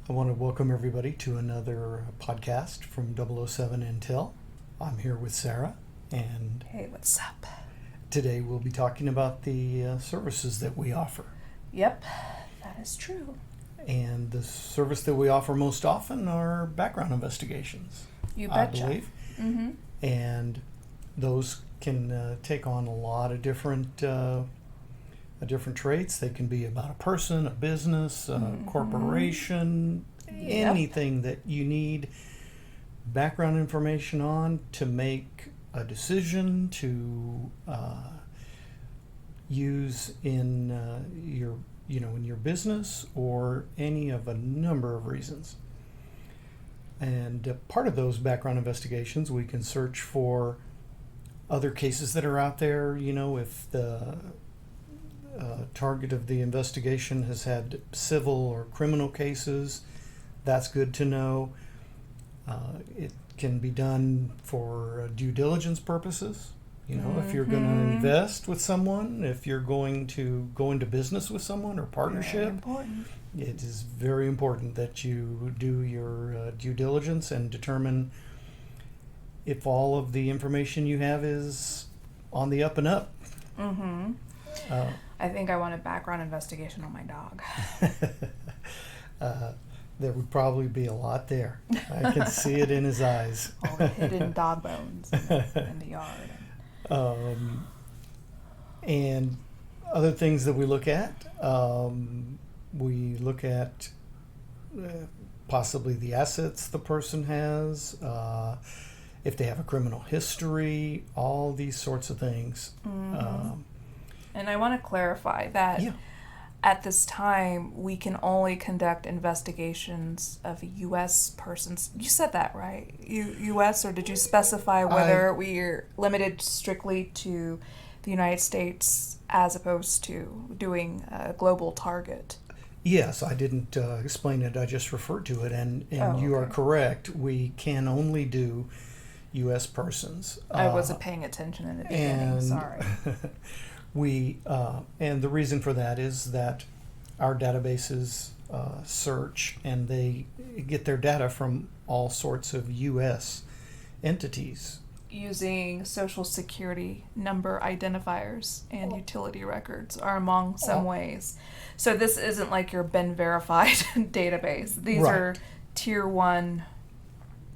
I want to welcome everybody to another podcast from 007 Intel. I'm here with Sara, and Hey, what's up? today we'll be talking about the services that we offer. Yep, that is true. And the service that we offer most often are background investigations, You I betcha. believe. Mm-hmm. And those can take on a lot of different traits. They can be about a person, a business, a corporation, Yep. anything that you need background information on to make a decision to use in your business or any of a number of reasons. And part of those background investigations, we can search for other cases that are out there. If the target of the investigation has had civil or criminal cases, that's good to know. It can be done for due diligence purposes. If you're going to invest with someone, if you're going to go into business with someone or partnership, Very important. it is very important that you do your due diligence and determine if all of the information you have is on the up and up. Mm-hmm. I think I want a background investigation on my dog. There would probably be a lot there. I can see it in his eyes. All the hidden dog bones in the yard. And other things that we look at, possibly the assets the person has, if they have a criminal history, all these sorts of things. And I want to clarify that at this time, we can only conduct investigations of U.S. persons. You said that, right? U.S., or did you specify whether we're limited strictly to the United States as opposed to doing a global target? Yes, I didn't explain it. I just referred to it, and you are okay. correct. We can only do U.S. persons. I wasn't paying attention in the beginning, sorry. And the reason for that is that our databases search, and they get their data from all sorts of U.S. entities. Using social security number identifiers and utility records are among some ways. So this isn't like your Ben verified database. These are tier 1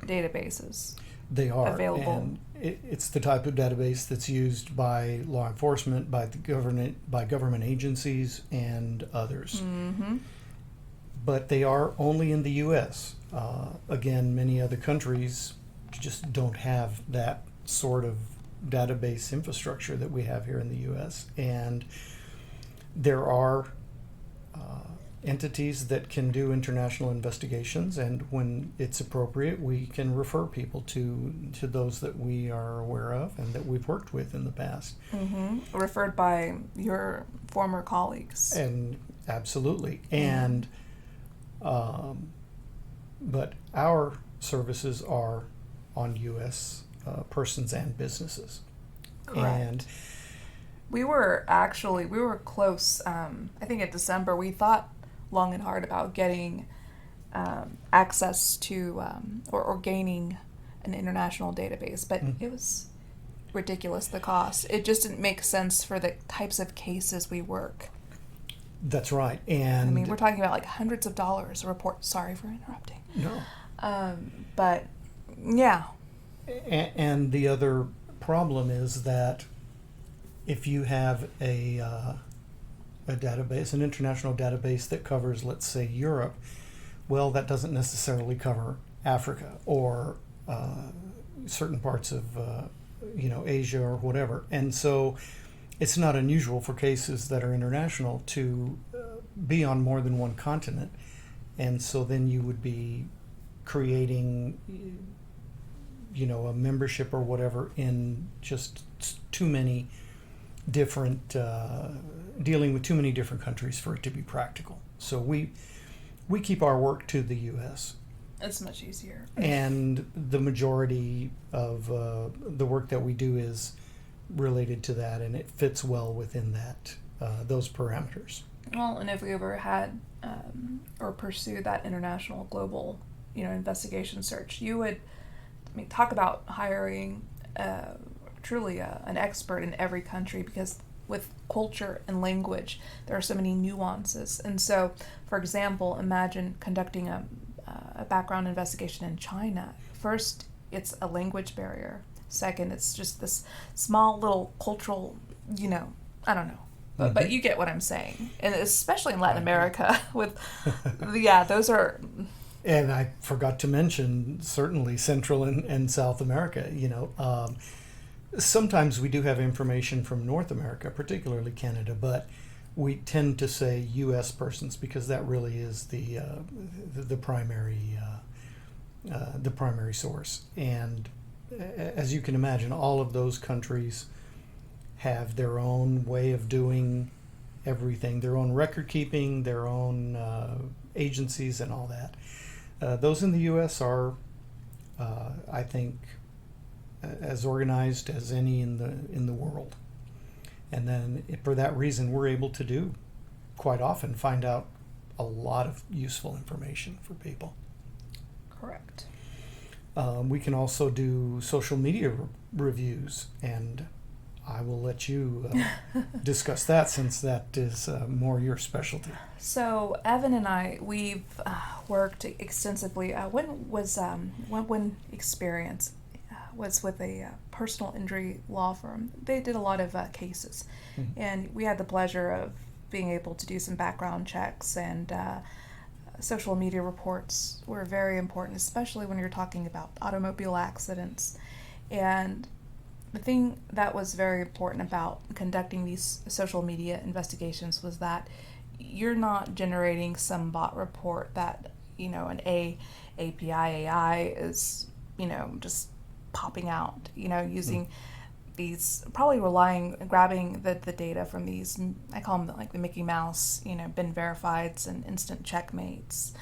databases. They are available. And it's the type of database that's used by law enforcement, by the government agencies, and others. Mm-hmm. But they are only in the U.S. Again, many other countries just don't have that sort of database infrastructure that we have here in the U.S. And there are entities that can do international investigations, and when it's appropriate, we can refer people to those that we are aware of and that we've worked with in the past. Mm-hmm. Referred by your former colleagues. And absolutely. And but our services are on U.S. Persons and businesses. Correct. And We were close. I think in December we thought long and hard about getting access to or gaining an international database, but it was ridiculous, the cost. It just didn't make sense for the types of cases we work. that's right. And I mean, we're talking about like hundreds of dollars a report. Sorry for interrupting. no. But yeah. And the other problem is that if you have a database, an international database that covers, let's say, Europe, well, that doesn't necessarily cover Africa or certain parts of Asia or whatever. And so it's not unusual for cases that are international to be on more than one continent. And so then you would be creating a membership or whatever in just too many different dealing with too many different countries for it to be practical. So we keep our work to the U.S. It's much easier. And the majority of the work that we do is related to that, and it fits well within that those parameters. Well, and if we ever had or pursue that international global, investigation search, you would, talk about hiring truly an expert in every country, because with culture and language, there are so many nuances. And so, for example, imagine conducting a background investigation in China. First, it's a language barrier. Second, it's just this small little cultural, I don't know. But you get what I'm saying. And especially in Latin America with, those are... And I forgot to mention, certainly Central and South America, sometimes we do have information from North America, particularly Canada, but we tend to say U.S. persons because that really is the primary source. And as you can imagine, all of those countries have their own way of doing everything, their own record keeping, their own agencies, and all that. Those in the U.S. are, I think, as organized as any in the world. And then for that reason, we're able to quite often find out a lot of useful information for people. Correct. We can also do social media reviews, and I will let you discuss that, since that is more your specialty. So Evan and I, we've worked extensively. When experience was with a personal injury law firm. They did a lot of cases, and we had the pleasure of being able to do some background checks, and social media reports were very important, especially when you're talking about automobile accidents. And the thing that was very important about conducting these social media investigations was that you're not generating some bot report that, an API AI is, just popping out, using these, probably grabbing the data from these, I call them like the Mickey Mouse, been verifieds and instant checkmates,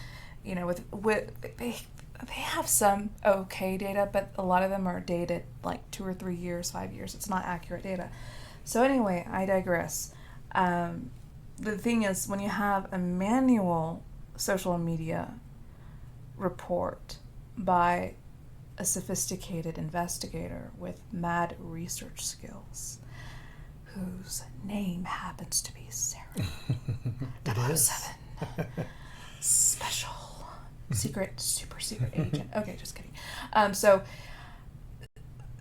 they have some okay data, but a lot of them are dated like 2 or 3 years, 5 years. It's not accurate data. So anyway, I digress. The thing is, when you have a manual social media report by a sophisticated investigator with mad research skills, whose name happens to be Sara 007, special secret, super secret agent. Okay, just kidding. So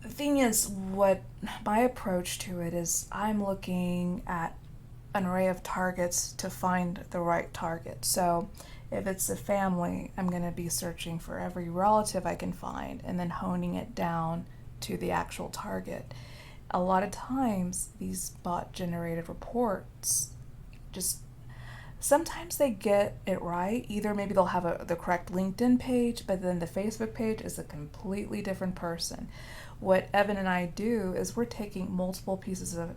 the thing is, what my approach to it is, I'm looking at an array of targets to find the right target. So if it's a family, I'm going to be searching for every relative I can find and then honing it down to the actual target. A lot of times, these bot-generated reports sometimes they get it right. Either maybe they'll have the correct LinkedIn page, but then the Facebook page is a completely different person. What Evan and I do is we're taking multiple pieces of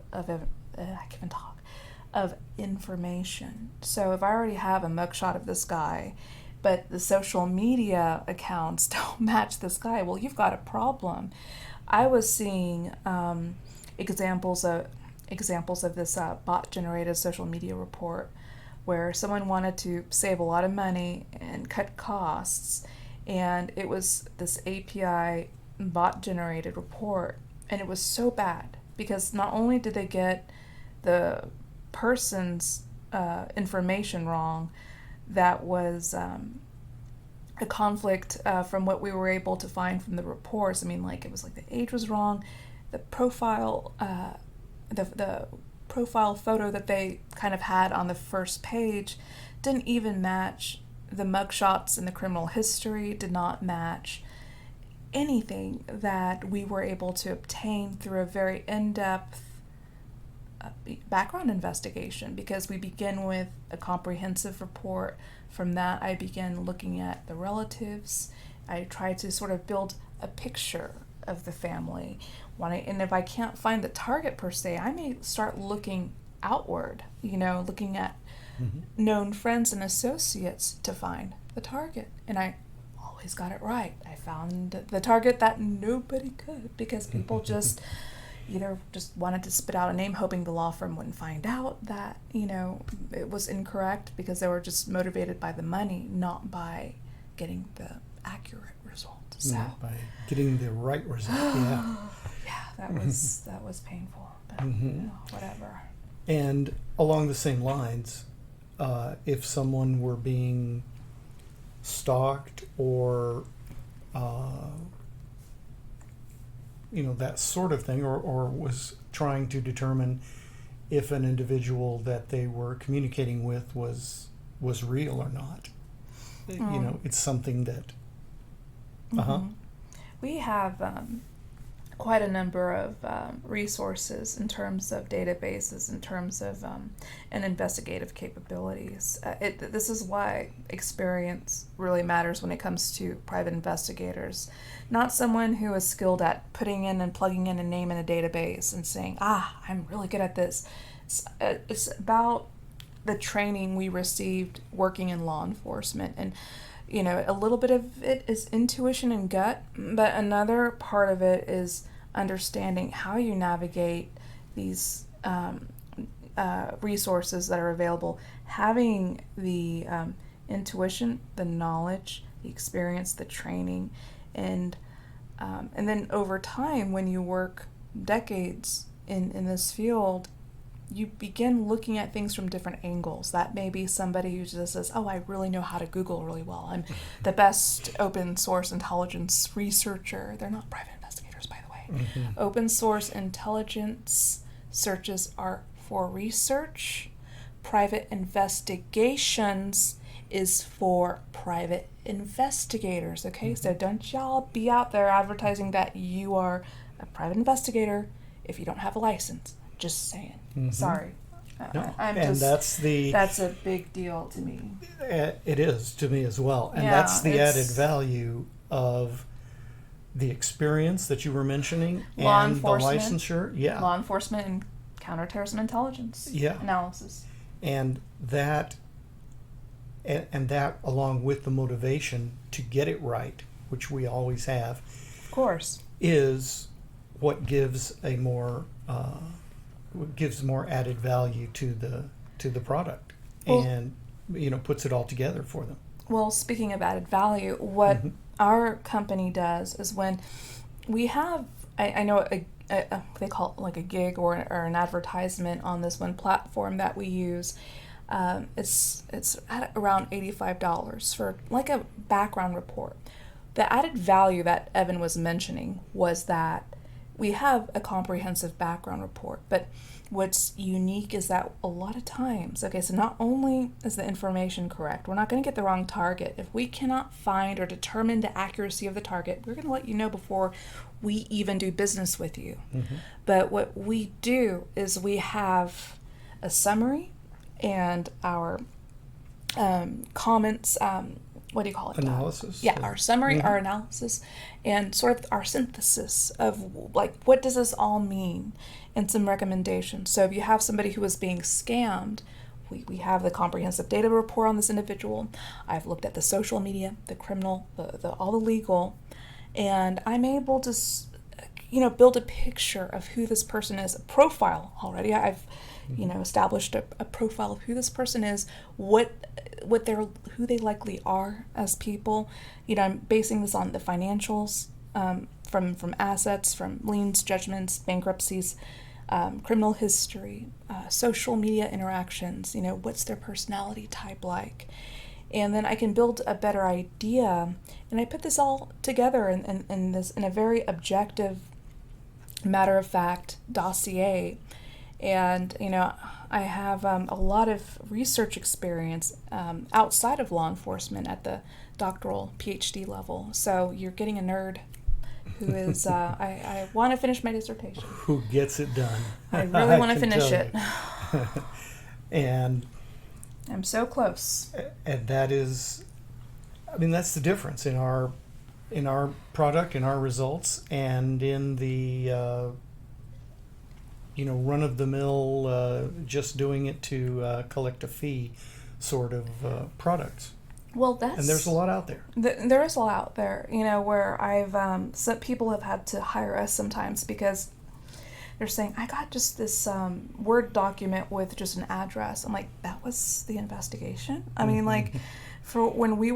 information. So if I already have a mugshot of this guy, but the social media accounts don't match this guy, well, you've got a problem. I was seeing examples of this bot-generated social media report where someone wanted to save a lot of money and cut costs, and it was this API bot-generated report, and it was so bad because not only did they get the person's information wrong, that was a conflict from what we were able to find from the reports. I mean, it was like the age was wrong, the profile, the profile photo that they kind of had on the first page didn't even match the mugshots in the criminal history, did not match anything that we were able to obtain through a very in-depth background investigation, because we begin with a comprehensive report. From that, I begin looking at the relatives. I try to sort of build a picture of the family. And if I can't find the target per se, I may start looking outward, looking at known friends and associates to find the target. And I always got it right. I found the target that nobody could, because people just, either just wanted to spit out a name hoping the law firm wouldn't find out that, it was incorrect, because they were just motivated by the money, not by getting the accurate result. So Not by getting the right result. Yeah. yeah, that was painful, but whatever. And along the same lines, if someone were being stalked or that sort of thing, or was trying to determine if an individual that they were communicating with was real or not, it's something that we have quite a number of resources in terms of databases, in terms of and investigative capabilities. This is why experience really matters when it comes to private investigators. Not someone who is skilled at putting in and plugging in a name in a database and saying, I'm really good at this. It's about the training we received working in law enforcement. And a little bit of it is intuition and gut, but another part of it is understanding how you navigate these resources that are available, having the intuition, the knowledge, the experience, the training, and then over time, when you work decades in this field, you begin looking at things from different angles. That may be somebody who just says, I really know how to Google really well. I'm the best open source intelligence researcher. They're not private investigators, by the way. Open source intelligence searches are for research. Private investigations is for private investigators, okay? So don't y'all be out there advertising that you are a private investigator if you don't have a license. Just saying. Sorry. No. That's a big deal to me. It is to me as well. And that's the added value of the experience that you were mentioning and the licensure. Yeah. Law enforcement and counterterrorism intelligence analysis. And that along with the motivation to get it right, which we always have, of course, is what gives more added value to the product, and puts it all together for them. Well, speaking of added value, what our company does is when we have, I know they call it like a gig or an advertisement on this one platform that we use. It's at around $85 for like a background report. The added value that Evan was mentioning was that we have a comprehensive background report, but what's unique is that a lot of times, so not only is the information correct, we're not going to get the wrong target. If we cannot find or determine the accuracy of the target, we're going to let you know before we even do business with you. But what we do is we have a summary and our comments, what do you call it? Analysis? Our summary, our analysis, and sort of our synthesis of like, what does this all mean, and some recommendations. So if you have somebody who is being scammed, we have the comprehensive data report on this individual. I've looked at the social media, the criminal, all the legal, and I'm able to, build a picture of who this person is, a profile already. I've established a profile of who this person is, who they likely are as people. I'm basing this on the financials, from assets, from liens, judgments, bankruptcies, criminal history, social media interactions. What's their personality type like, and then I can build a better idea. And I put this all together in a very objective, matter of fact dossier. And I have a lot of research experience outside of law enforcement at the doctoral PhD level. So you're getting a nerd who is I want to finish my dissertation. Who gets it done. I really want to finish it. And I'm so close. And that is, that's the difference in our product, in our results, and in the run-of-the-mill, just doing it to collect a fee sort of products. Well, and there's a lot out there. There is a lot out there, where I've some people have had to hire us sometimes because they're saying, I got just this Word document with just an address. I'm like, that was the investigation? I mean, like, for when we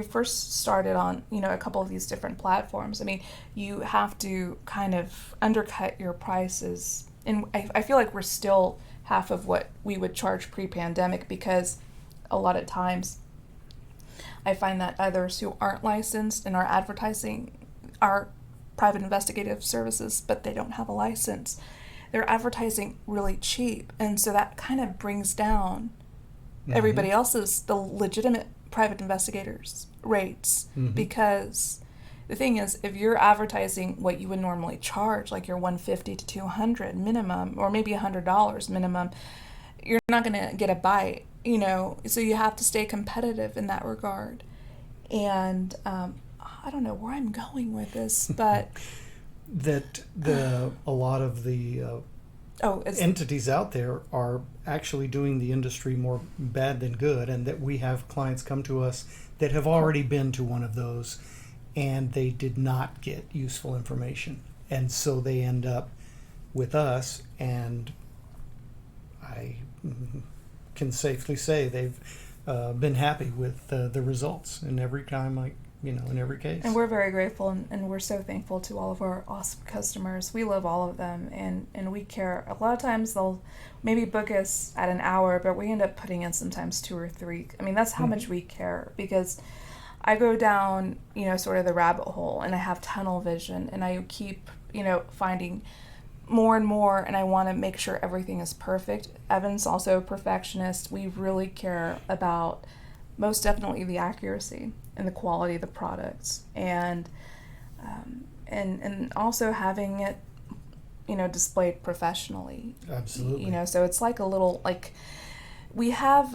first started on, a couple of these different platforms, I mean, you have to kind of undercut your prices. And I feel like we're still half of what we would charge pre-pandemic, because a lot of times I find that others who aren't licensed and are advertising our private investigative services, but they don't have a license, they're advertising really cheap. And so that kind of brings down everybody else's, the legitimate private investigators' rates. Because the thing is, if you're advertising what you would normally charge, like your $150 to $200 minimum, or maybe $100 minimum, you're not going to get a bite, so you have to stay competitive in that regard. And I don't know where I'm going with this, but that a lot of the entities out there are actually doing the industry more bad than good, and that we have clients come to us that have already been to one of those and they did not get useful information, and so they end up with us, and I can safely say they've been happy with the results in every time, in every case. And we're very grateful, and we're so thankful to all of our awesome customers. We love all of them, and we care. A lot of times they'll maybe book us at an hour, but we end up putting in sometimes 2 or 3. I mean, that's how much we care, because I go down, sort of the rabbit hole, and I have tunnel vision, and I keep, finding more and more, and I want to make sure everything is perfect. Evan's also a perfectionist. We really care about most definitely the accuracy and the quality of the products, and also having it, displayed professionally. Absolutely. So it's like a little, we have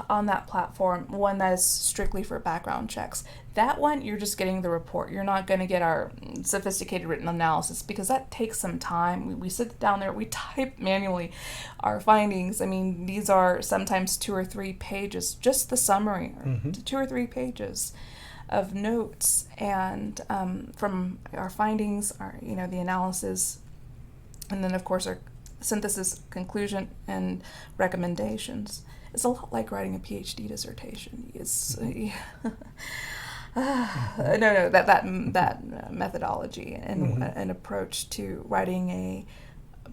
on that platform one that is strictly for background checks. That one, you're just getting the report. You're not going to get our sophisticated written analysis, because that takes some time. We sit down there, we type manually our findings. I mean, these are sometimes 2 or 3 pages, just the summary, or 2 or 3 pages of notes, and from our findings, the analysis, and then of course our synthesis, conclusion, and recommendations. It's a lot like writing a PhD dissertation. It's that methodology and an approach to writing a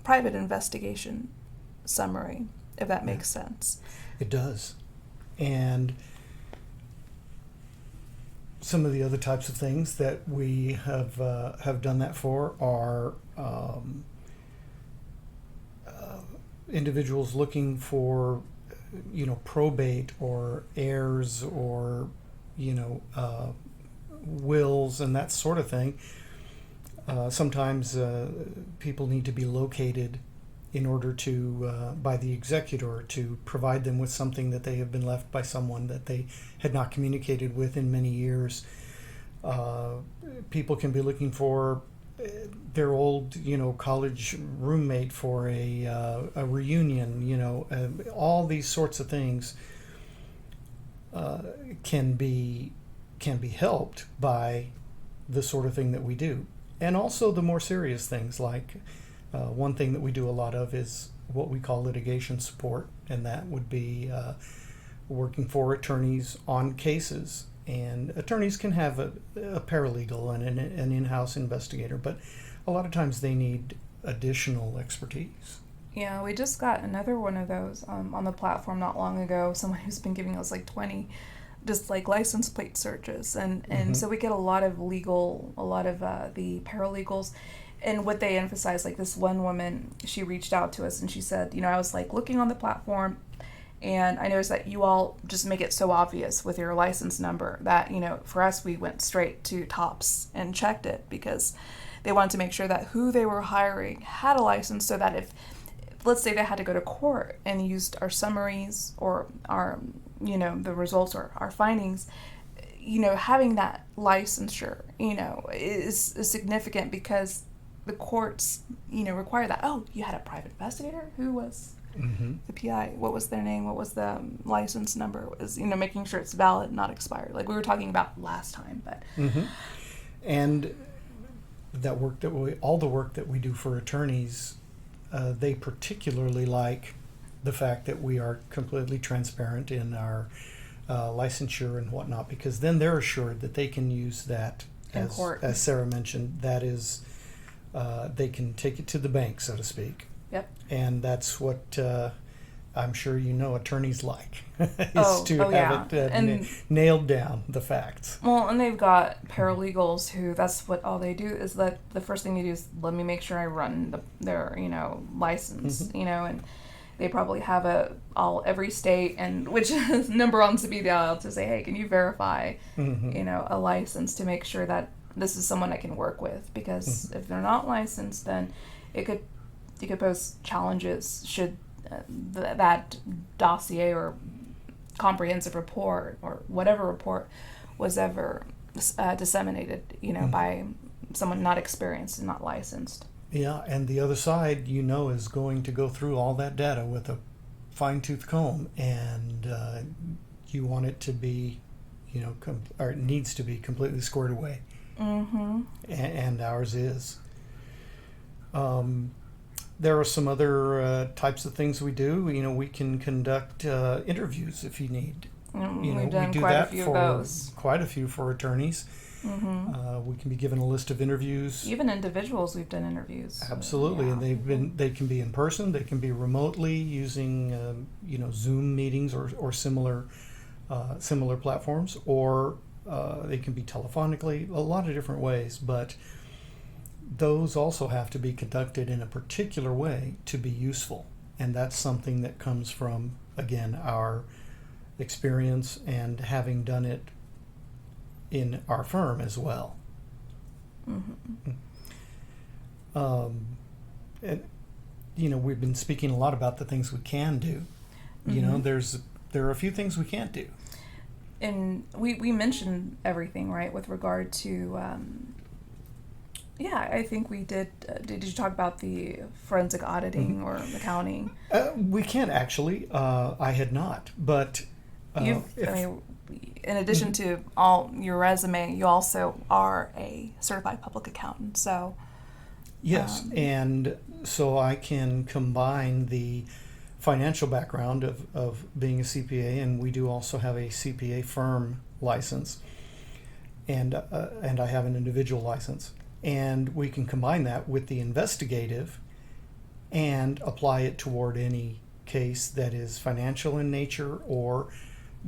private investigation summary, if that makes sense. It does. And some of the other types of things that we have done that for are individuals looking for, probate or heirs or, wills and that sort of thing. Sometimes people need to be located in order to, by the executor, to provide them with something that they have been left by someone that they had not communicated with in many years. People can be looking for their old, college roommate for a reunion. All these sorts of things can be helped by the sort of thing that we do, and also the more serious things. Like one thing that we do a lot of is what we call litigation support, and that would be working for attorneys on cases. And attorneys can have a paralegal and an in-house investigator, but a lot of times they need additional expertise. Yeah, we just got another one of those on the platform not long ago. Someone who's been giving us 20 just license plate searches, and so we get a lot of the paralegals. And what they emphasize, this one woman, she reached out to us and she said, I was looking on the platform, and I noticed that you all just make it so obvious with your license number that, for us, we went straight to TOPS and checked it, because they wanted to make sure that who they were hiring had a license, so that if, let's say they had to go to court and used our summaries or our, the results or our findings, having that licensure, is significant, because the courts, require that. Oh, you had a private investigator? Who was the PI? What was their name? What was the license number? Was, making sure it's valid, not expired, like we were talking about last time. But and all the work that we do for attorneys, they particularly like the fact that we are completely transparent in our licensure and whatnot, because then they're assured that they can use that in court. As Sara mentioned, that is, they can take it to the bank, so to speak. Yep. And that's what I'm sure attorneys like, is to have it nailed down, the facts. Well, and they've got paralegals who, that's what all they do is that the first thing they do is, let me make sure I run their license, Mm-hmm. And they probably have every state, and which number on speed dial to say, hey, can you verify, Mm-hmm. A license to make sure that this is someone I can work with, because Mm-hmm. if they're not licensed, then it could pose challenges should that dossier or comprehensive report or whatever report was ever disseminated, Mm-hmm. by someone not experienced and not licensed. Yeah, and the other side, is going to go through all that data with a fine-tooth comb, and you want it to be, or it needs to be completely squared away. Mm-hmm. And ours is. There are some other types of things we do. We can conduct interviews if you need. We've done we do quite that a few for of those. Quite a few for attorneys. Mm-hmm. We can be given a list of interviews. Even individuals, we've done interviews. Absolutely, Yeah. and they can be in person. They can be remotely using Zoom meetings or similar platforms, or they can be telephonically. A lot of different ways, but those also have to be conducted in a particular way to be useful, and that's something that comes from, again, our experience and having done it in our firm as well. Mm-hmm. And we've been speaking a lot about the things we can do. Mm-hmm. There are a few things we can't do. And we mentioned everything, right, with regard to I think we did. Did you talk about the forensic auditing or accounting? We can't actually. I had not, but In addition to all your resume, you also are a certified public accountant. So yes, and so I can combine the financial background of being a CPA, and we do also have a CPA firm license, and I have an individual license. And we can combine that with the investigative and apply it toward any case that is financial in nature, or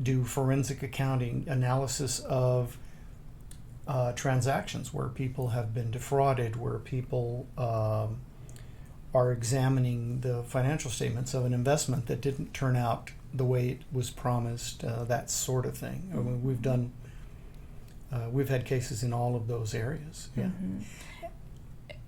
do forensic accounting analysis of transactions where people have been defrauded, where people are examining the financial statements of an investment that didn't turn out the way it was promised, that sort of thing. I mean, we've had cases in all of those areas. Yeah. Mm-hmm.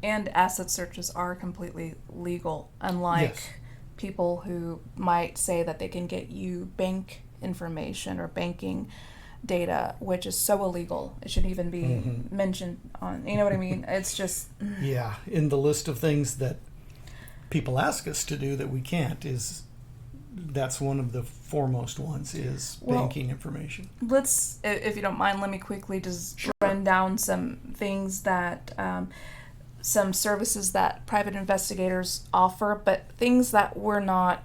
And asset searches are completely legal, unlike Yes. people who might say that they can get you bank information or banking data, which is so illegal. It shouldn't even be mentioned on, you know what I mean? It's just... Yeah, in the list of things that people ask us to do that we can't, that's one of the foremost ones, is banking information. Let's, if you don't mind, let me quickly just run down some things that, some services that private investigators offer, but things that we're not,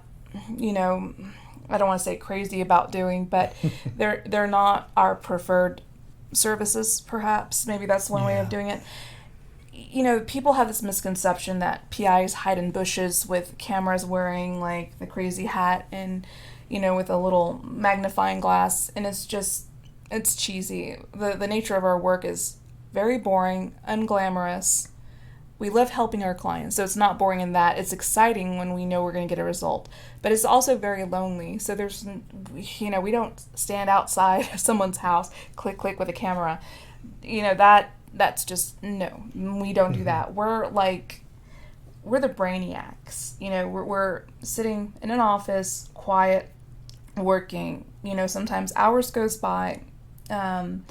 I don't want to say crazy about doing, but they're not our preferred services, perhaps. Maybe that's one way of doing it. People have this misconception that PIs hide in bushes with cameras, wearing like the crazy hat and, with a little magnifying glass. And it's cheesy. The nature of our work is very boring, unglamorous. We love helping our clients, so it's not boring in that. It's exciting when we know we're going to get a result. But it's also very lonely. So we don't stand outside of someone's house, click, click with a camera. That's just, no, we don't do that. We're the brainiacs. We're sitting in an office, quiet, working. Sometimes hours goes by, and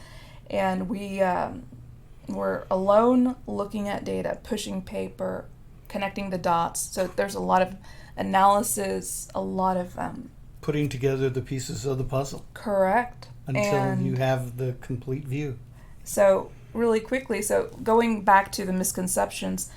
we're alone looking at data, pushing paper, connecting the dots. So there's a lot of analysis, a lot of... putting together the pieces of the puzzle. Correct. Until you have the complete view. So really quickly, so going back to the misconceptions,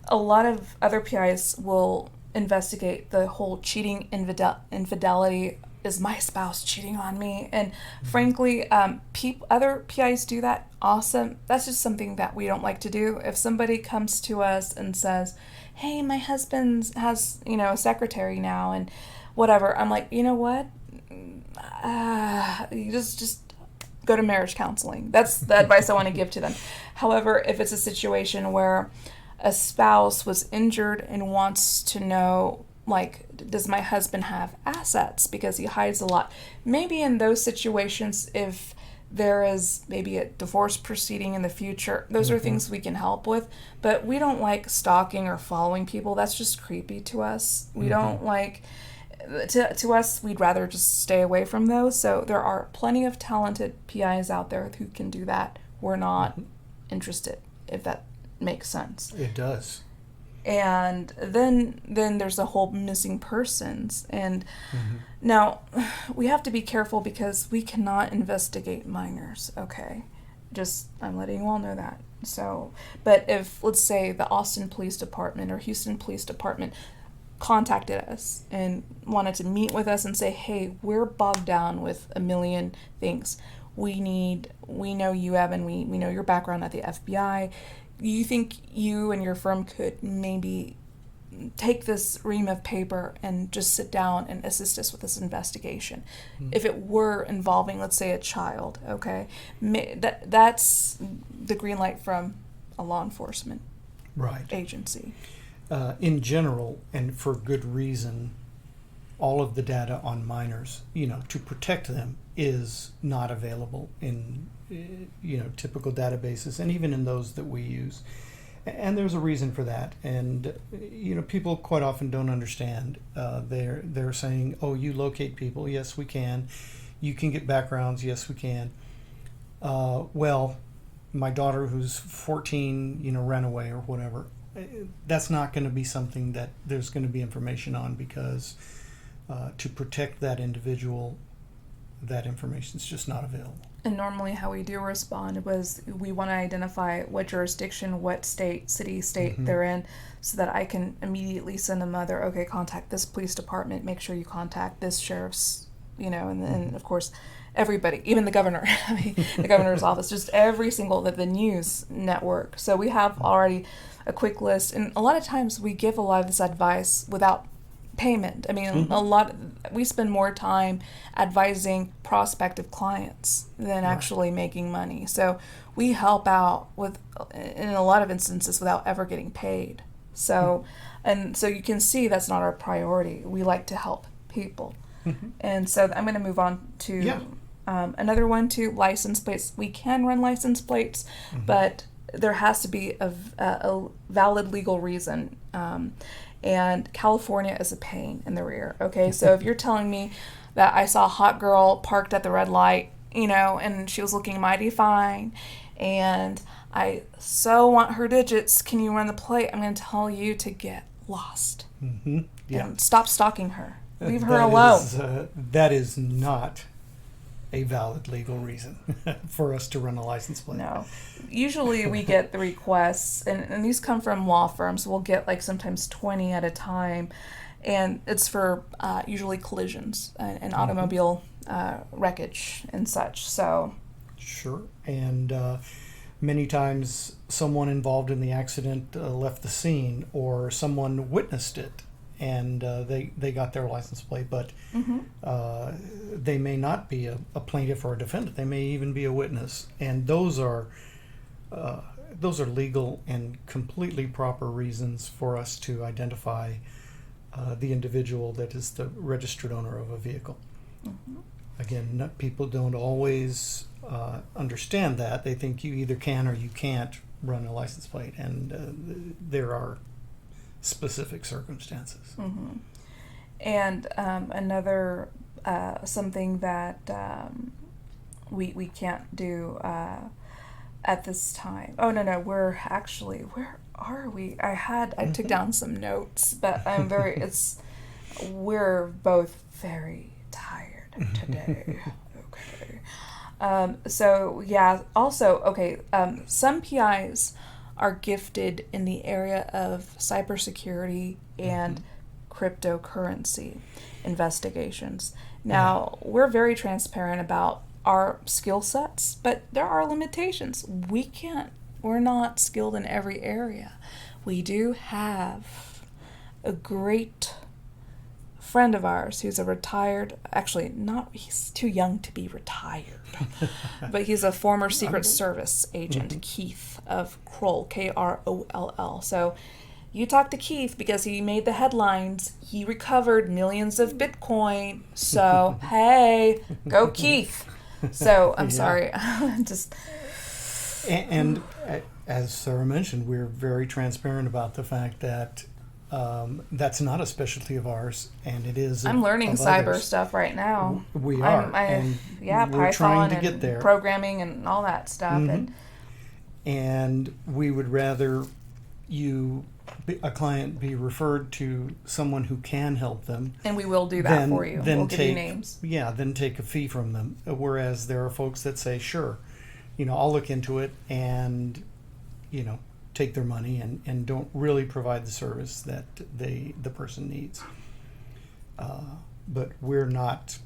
a lot of other PIs will investigate the whole cheating, infidelity. Is my spouse cheating on me? And frankly, other PIs do that. Awesome. That's just something that we don't like to do. If somebody comes to us and says, hey, my husband has, a secretary now and whatever, I'm like, you know what? You just go to marriage counseling. That's the advice I want to give to them. However, if it's a situation where a spouse was injured and wants to know, like, does my husband have assets because he hides a lot? Maybe in those situations, if there is maybe a divorce proceeding in the future, those are things we can help with. But we don't like stalking or following people. That's just creepy to us. We don't like... To us, we'd rather just stay away from those. So there are plenty of talented PIs out there who can do that. We're not interested, if that makes sense. It does. And then there's the whole missing persons. And now we have to be careful because we cannot investigate minors, okay? Just, I'm letting you all know that. So, but if, let's say, the Austin Police Department or Houston Police Department contacted us and wanted to meet with us and say, hey, we're bogged down with a million things. We know you, Evan, we know your background at the FBI. You think you and your firm could maybe take this ream of paper and just sit down and assist us with this investigation? If it were involving, let's say, a child, okay? That's the green light from a law enforcement agency. In general, and for good reason, all of the data on minors, to protect them is not available in, typical databases and even in those that we use. And there's a reason for that. And, people quite often don't understand. They're saying, oh, you locate people. Yes, we can. You can get backgrounds. Yes, we can. Well, my daughter who's 14, ran away or whatever. That's not going to be something that there's going to be information on because to protect that individual, that information is just not available. And normally how we do respond was we want to identify what jurisdiction, what state, city, state they're in, so that I can immediately send a mother, okay, contact this police department, make sure you contact this sheriff's, and then of course everybody, even the governor, the governor's office, just every single, the news network. So we have already a quick list, and a lot of times we give a lot of this advice without payment. I mean, we spend more time advising prospective clients than actually making money. So we help out with, in a lot of instances, without ever getting paid. So, and so you can see that's not our priority. We like to help people. And so I'm going to move on to another one, too, license plates. We can run license plates, but there has to be a valid legal reason. And California is a pain in the rear, okay? So if you're telling me that I saw a hot girl parked at the red light, and she was looking mighty fine, and I so want her digits, can you run the plate? I'm going to tell you to get lost. And stop stalking her. Leave her alone. That is not a valid legal reason for us to run a license plate. No. Usually we get the requests, and these come from law firms. We'll get like sometimes 20 at a time, and it's for usually collisions and automobile wreckage and such. So sure. And many times someone involved in the accident left the scene, or someone witnessed it, and they got their license plate, but they may not be a plaintiff or a defendant. They may even be a witness, and those are legal and completely proper reasons for us to identify the individual that is the registered owner of a vehicle. Again, people don't always understand that. They think you either can or you can't run a license plate, and there are specific circumstances. And another something that we can't do at this time. Oh no, we're actually, where are we? I took down some notes, but we're both very tired today. Okay. So yeah, also, okay, some PIs are gifted in the area of cybersecurity and cryptocurrency investigations. Now, we're very transparent about our skill sets, but there are limitations. We're not skilled in every area. We do have a great friend of ours who's a retired, he's too young to be retired, but he's a former Secret Service agent, Keith of Kroll, Kroll. So you talk to Keith because he made the headlines. He recovered millions of Bitcoin. So, hey, go Keith. So, I'm sorry. Just. And as Sara mentioned, we're very transparent about the fact that that's not a specialty of ours, and it is. I'm learning cyber stuff right now. We are. And we're Python trying to and get there. Programming and all that stuff. And we would rather a client be referred to someone who can help them. And we will do that for you. We'll give you names. Yeah, then take a fee from them. Whereas there are folks that say, sure, I'll look into it and, take their money and don't really provide the service that the person needs. But we're not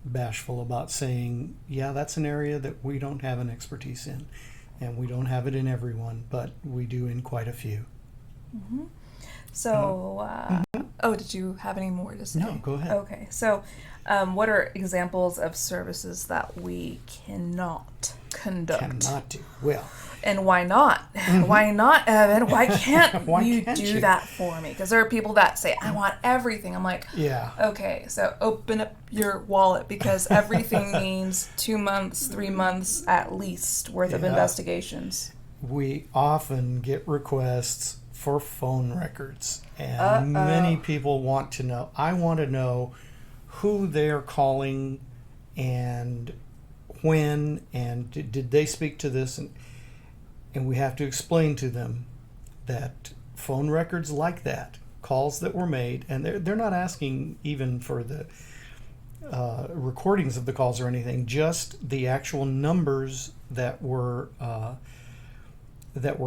bashful about saying, yeah, that's an area that we don't have an expertise in. And we don't have it in everyone, but we do in quite a few. So, did you have any more to say? No, go ahead. Okay, so what are examples of services that we cannot conduct? Cannot do. Well. And why not? Why not, Evan? Why can't you do that for me? Because there are people that say, I want everything. I'm like, yeah. Okay, so open up your wallet because everything means 2 months, 3 months at least worth of investigations. We often get requests for phone records, and many people want to know. I want to know who they're calling and when, and did they speak to this, and we have to explain to them that phone records like that, calls that were made, and they're not asking even for the recordings of the calls or anything, just the actual numbers that were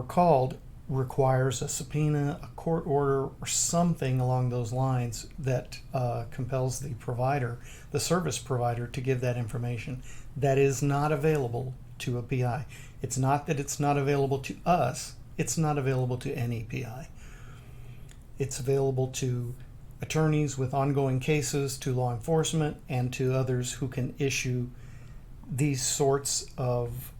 called requires a subpoena, a court order, or something along those lines that compels the service provider, to give that information. That is not available to a PI. It's not that it's not available to us, it's not available to any PI. It's available to attorneys with ongoing cases, to law enforcement, and to others who can issue these sorts of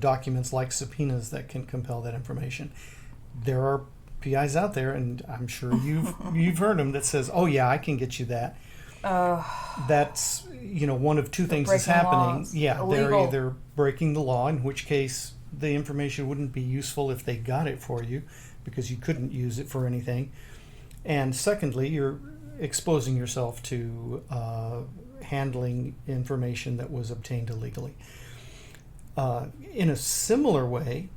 documents like subpoenas that can compel that information. There are PIs out there, and I'm sure you've heard them, that says, "Oh yeah, I can get you that." That's one of two things is happening. Laws. Yeah, Illegal. They're either breaking the law, in which case the information wouldn't be useful if they got it for you, because you couldn't use it for anything. And secondly, you're exposing yourself to handling information that was obtained illegally. In a similar way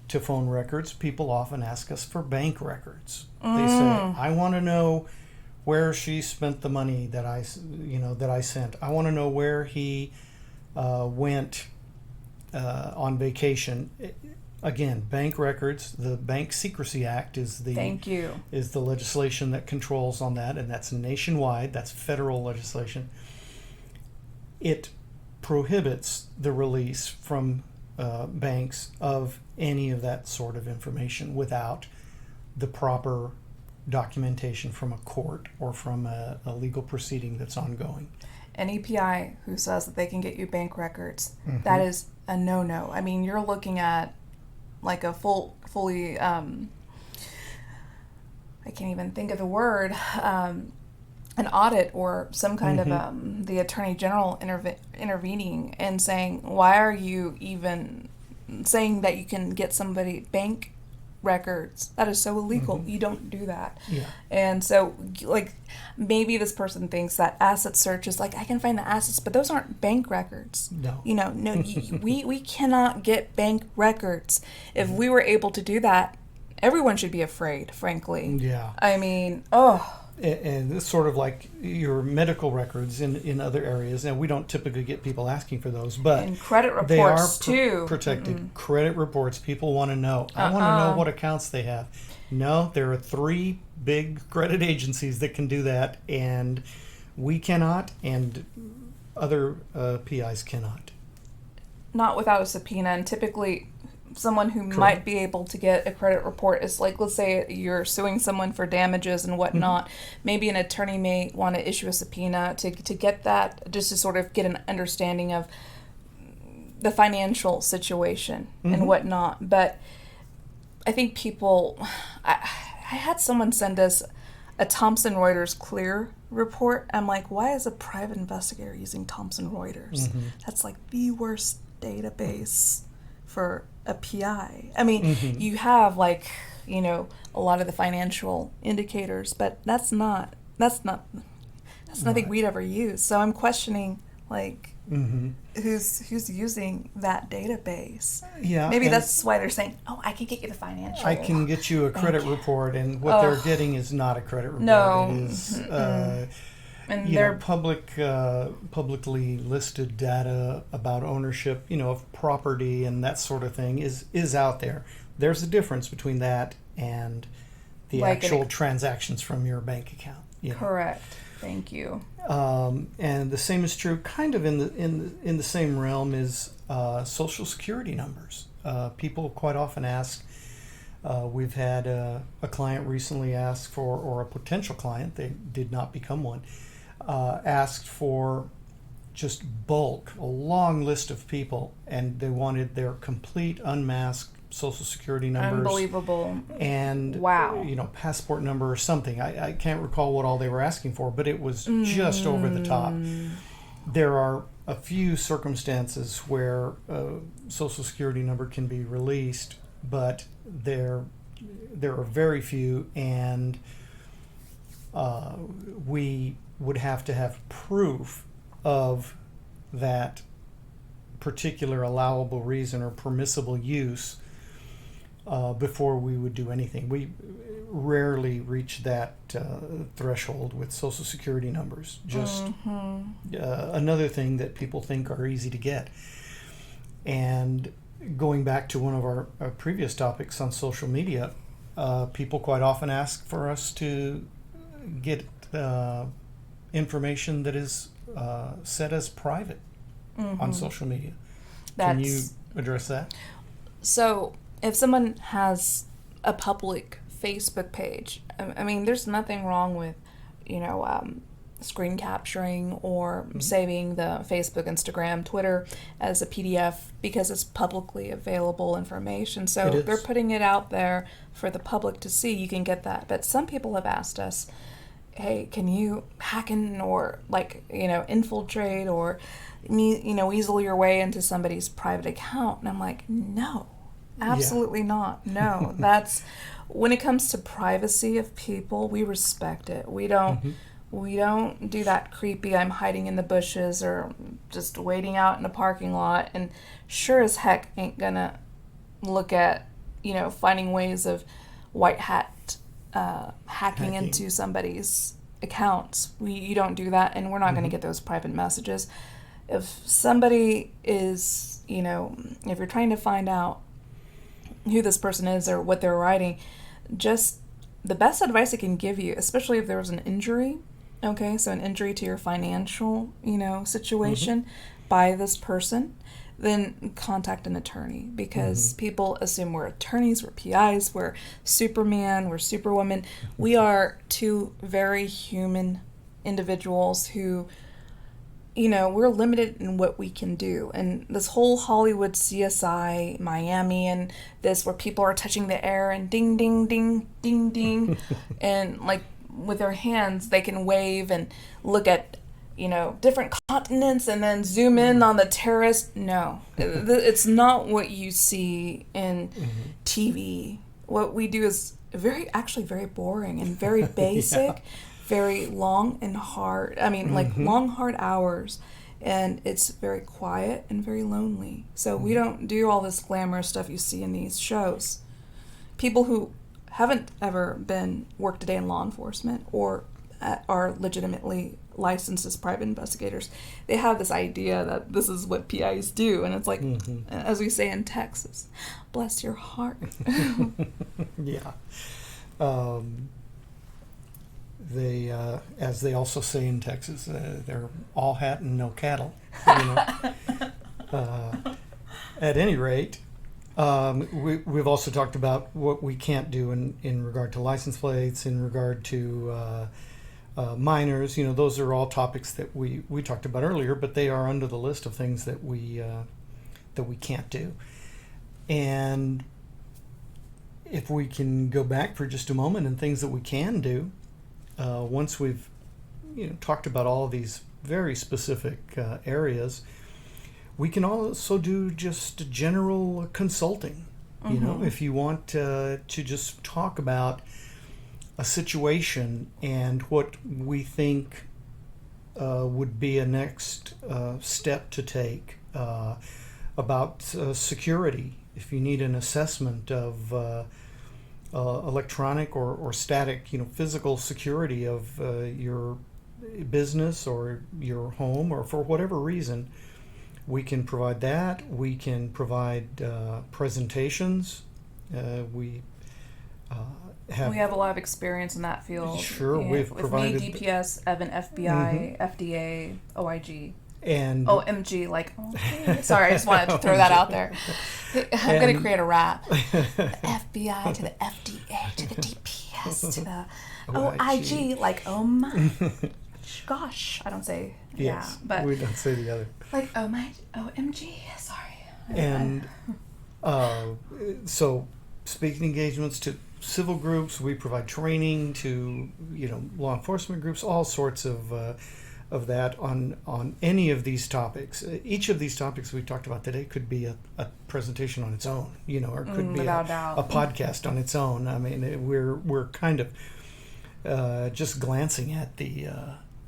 to phone records, people often ask us for bank records. They say, I want to know where she spent the money that I sent. I want to know where he went on vacation. Again, bank records. The Bank Secrecy Act is the legislation that controls on that, and that's nationwide. That's federal legislation. It prohibits the release from banks of any of that sort of information without the proper documentation from a court or from a legal proceeding that's ongoing. An EPI who says that they can get you bank records, that is a no-no. I mean, you're looking at like a fully, I can't even think of the word, an audit or some kind of the Attorney General intervening and saying, why are you even saying that you can get somebody bank records? That is so illegal. You don't do that. Yeah. And so, like, maybe this person thinks that asset search is like, I can find the assets, but those aren't bank records. No. We cannot get bank records. If we were able to do that, everyone should be afraid, frankly. Yeah. I mean, and it's sort of like your medical records in other areas, and we don't typically get people asking for those, but and credit reports they are too. Protected. Credit reports, people want to know. I want to know what accounts they have. No, there are 3 big credit agencies that can do that, and we cannot, and other PIs cannot. Not without a subpoena, and typically someone who Correct. might be able to get a credit report is like, let's say you're suing someone for damages and whatnot. Maybe an attorney may want to issue a subpoena to get that, just to sort of get an understanding of the financial situation and whatnot. But I think people, I had someone send us a Thomson Reuters Clear report. I'm like, why is a private investigator using Thomson Reuters? That's like the worst database for a PI. I mean, you have like, you know, a lot of the financial indicators, but that's nothing we'd ever use. So I'm questioning like who's using that database. Yeah, maybe that's why they're saying, oh, I can get you the financial. I can get you a credit report, and what they're getting is not a credit report. No. It is and they're publicly listed data about ownership, of property and that sort of thing is out there. There's a difference between that and the actual transactions from your bank account. Correct. Thank you. And the same is true, kind of in the same realm, is Social Security numbers. People quite often ask. We've had a client recently ask for, or a potential client, they did not become one, asked for just bulk, a long list of people, and they wanted their complete unmasked Social Security numbers. Unbelievable. And, wow. Passport number or something. I can't recall what all they were asking for, but it was just over the top. There are a few circumstances where a Social Security number can be released, but there are very few, and we would have to have proof of that particular allowable reason or permissible use before we would do anything. We rarely reach that threshold with Social Security numbers. Just another thing that people think are easy to get. And going back to one of our previous topics on social media, people quite often ask for us to get information that is set as private on social media. Can you address that? So if someone has a public Facebook page, I mean, there's nothing wrong with, screen capturing or saving the Facebook, Instagram, Twitter as a PDF because it's publicly available information. So they're putting it out there for the public to see. You can get that. But some people have asked us, hey, can you hack in or infiltrate or weasel your way into somebody's private account? And I'm like, no, absolutely not. No, that's when it comes to privacy of people, we respect it. We don't do that creepy, I'm hiding in the bushes or just waiting out in a parking lot, and sure as heck ain't gonna look at, finding ways of white hat hacking into somebody's accounts. You don't do that, and we're not gonna get those private messages. If somebody is, if you're trying to find out who this person is or what they're writing, just the best advice I can give you, especially if there was an injury, so an injury to your financial, situation by this person, then contact an attorney, because people assume we're attorneys, we're PIs, we're Superman, we're Superwoman. We are two very human individuals who, we're limited in what we can do. And this whole Hollywood CSI, Miami, and this where people are touching the air and ding, ding, ding, ding, ding, and like with their hands, they can wave and look at, different continents and then zoom in on the terrorist. No, it's not what you see in TV. What we do is very boring and very basic, very long and hard. I mean, long, hard hours. And it's very quiet and very lonely. So we don't do all this glamorous stuff you see in these shows. People who haven't ever worked a day in law enforcement or are legitimately licensed as private investigators, they have this idea that this is what PIs do, and it's like, as we say in Texas, bless your heart. Yeah. They, as they also say in Texas, they're all hat and no cattle. At any rate, we've also talked about what we can't do in regard to license plates, in regard to minors. Those are all topics that we talked about earlier, but they are under the list of things that we can't do. And if we can go back for just a moment and things that we can do, once we've talked about all of these very specific areas, we can also do just general consulting. If you want to just talk about a situation and what we think would be a next step to take, about security, if you need an assessment of electronic or static, physical security of your business or your home, or for whatever reason, we can provide that. We can provide presentations. We have a lot of experience in that field. Sure, yeah, we've with provided me, DPS, Evan, FBI, FDA, OIG. And OMG, okay. Sorry, I just wanted to throw that out there. I'm going to create a rap. The FBI to the FDA to the DPS to the OIG, oh my gosh. I don't say but we don't say the other. Oh my OMG, sorry. And so speaking engagements to civil groups, we provide training to law enforcement groups, all sorts of that on any of these topics. Each of these topics we talked about today could be a presentation on its own, or it could be a podcast on its own. I mean, we're kind of just glancing at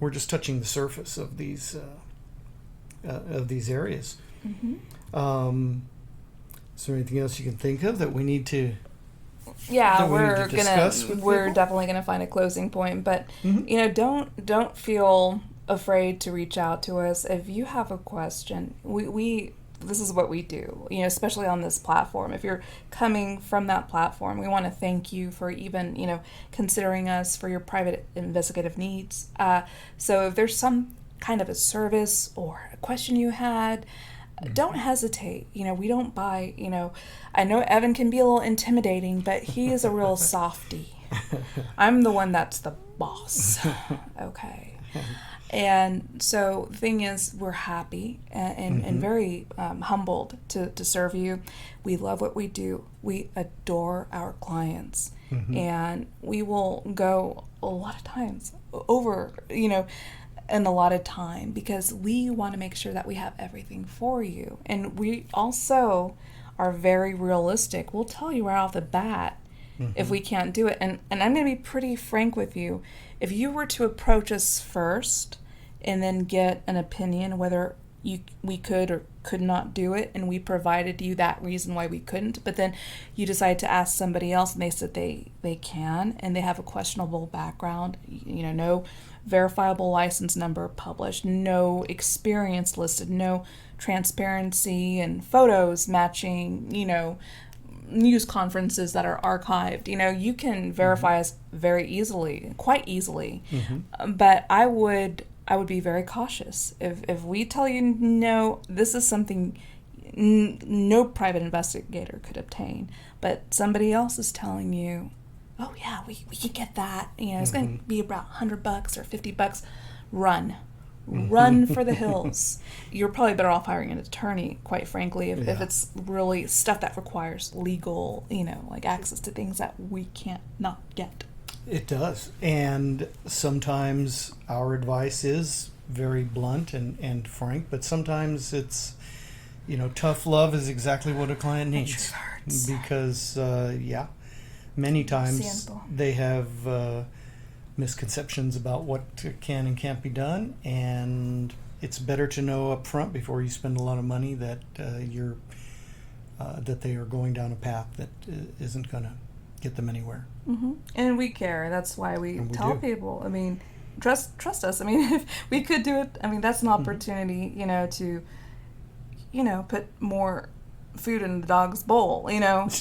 we're just touching the surface of these areas. Is there anything else you can think of that we need to? Yeah, we're definitely gonna find a closing point, but don't feel afraid to reach out to us if you have a question. We this is what we do, especially on this platform. If you're coming from that platform, we want to thank you for even considering us for your private investigative needs. So if there's some kind of a service or a question you had, don't hesitate. We don't buy, I know Evan can be a little intimidating, but he is a real softie. I'm the one that's the boss. Okay. And so the thing is, we're happy and very humbled to serve you. We love what we do. We adore our clients. And we will go a lot of times over, and a lot of time, because we want to make sure that we have everything for you. And we also are very realistic. We'll tell you right off the bat if we can't do it. And I'm going to be pretty frank with you. If you were to approach us first and then get an opinion whether we could or could not do it, and we provided you that reason why we couldn't, but then you decide to ask somebody else and they said they can, and they have a questionable background, no verifiable license number published, no experience listed, no transparency and photos matching, news conferences that are archived, you can verify us very easily, quite easily. But I would be very cautious. If we tell you no, this is something no private investigator could obtain, but somebody else is telling you, oh yeah, we can get that, it's going to be about $100 or $50, run for the hills. You're probably better off hiring an attorney, quite frankly, if it's really stuff that requires legal, access to things that we can't not get. It does. And sometimes our advice is very blunt and frank, but sometimes it's, tough love is exactly what a client needs. Because, many times they have misconceptions about what can and can't be done, and it's better to know up front before you spend a lot of money that that they are going down a path that isn't going to get them anywhere. And we care. That's why we tell people. I mean, trust us. I mean, if we could do it, I mean, that's an opportunity, to, put more food in the dog's bowl, and,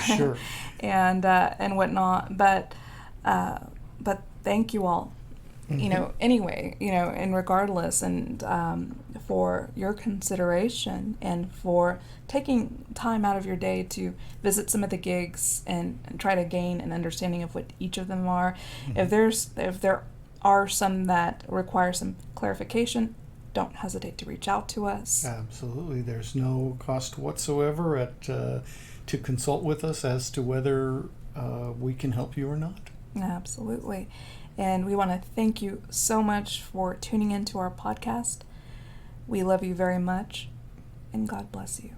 Sure. and whatnot. But thank you all, anyway, and regardless, and for your consideration and for taking time out of your day to visit some of the gigs and try to gain an understanding of what each of them are. If there are some that require some clarification, don't hesitate to reach out to us. Absolutely. There's no cost whatsoever to consult with us as to whether we can help you or not. Absolutely. And we want to thank you so much for tuning into our podcast. We love you very much, and God bless you.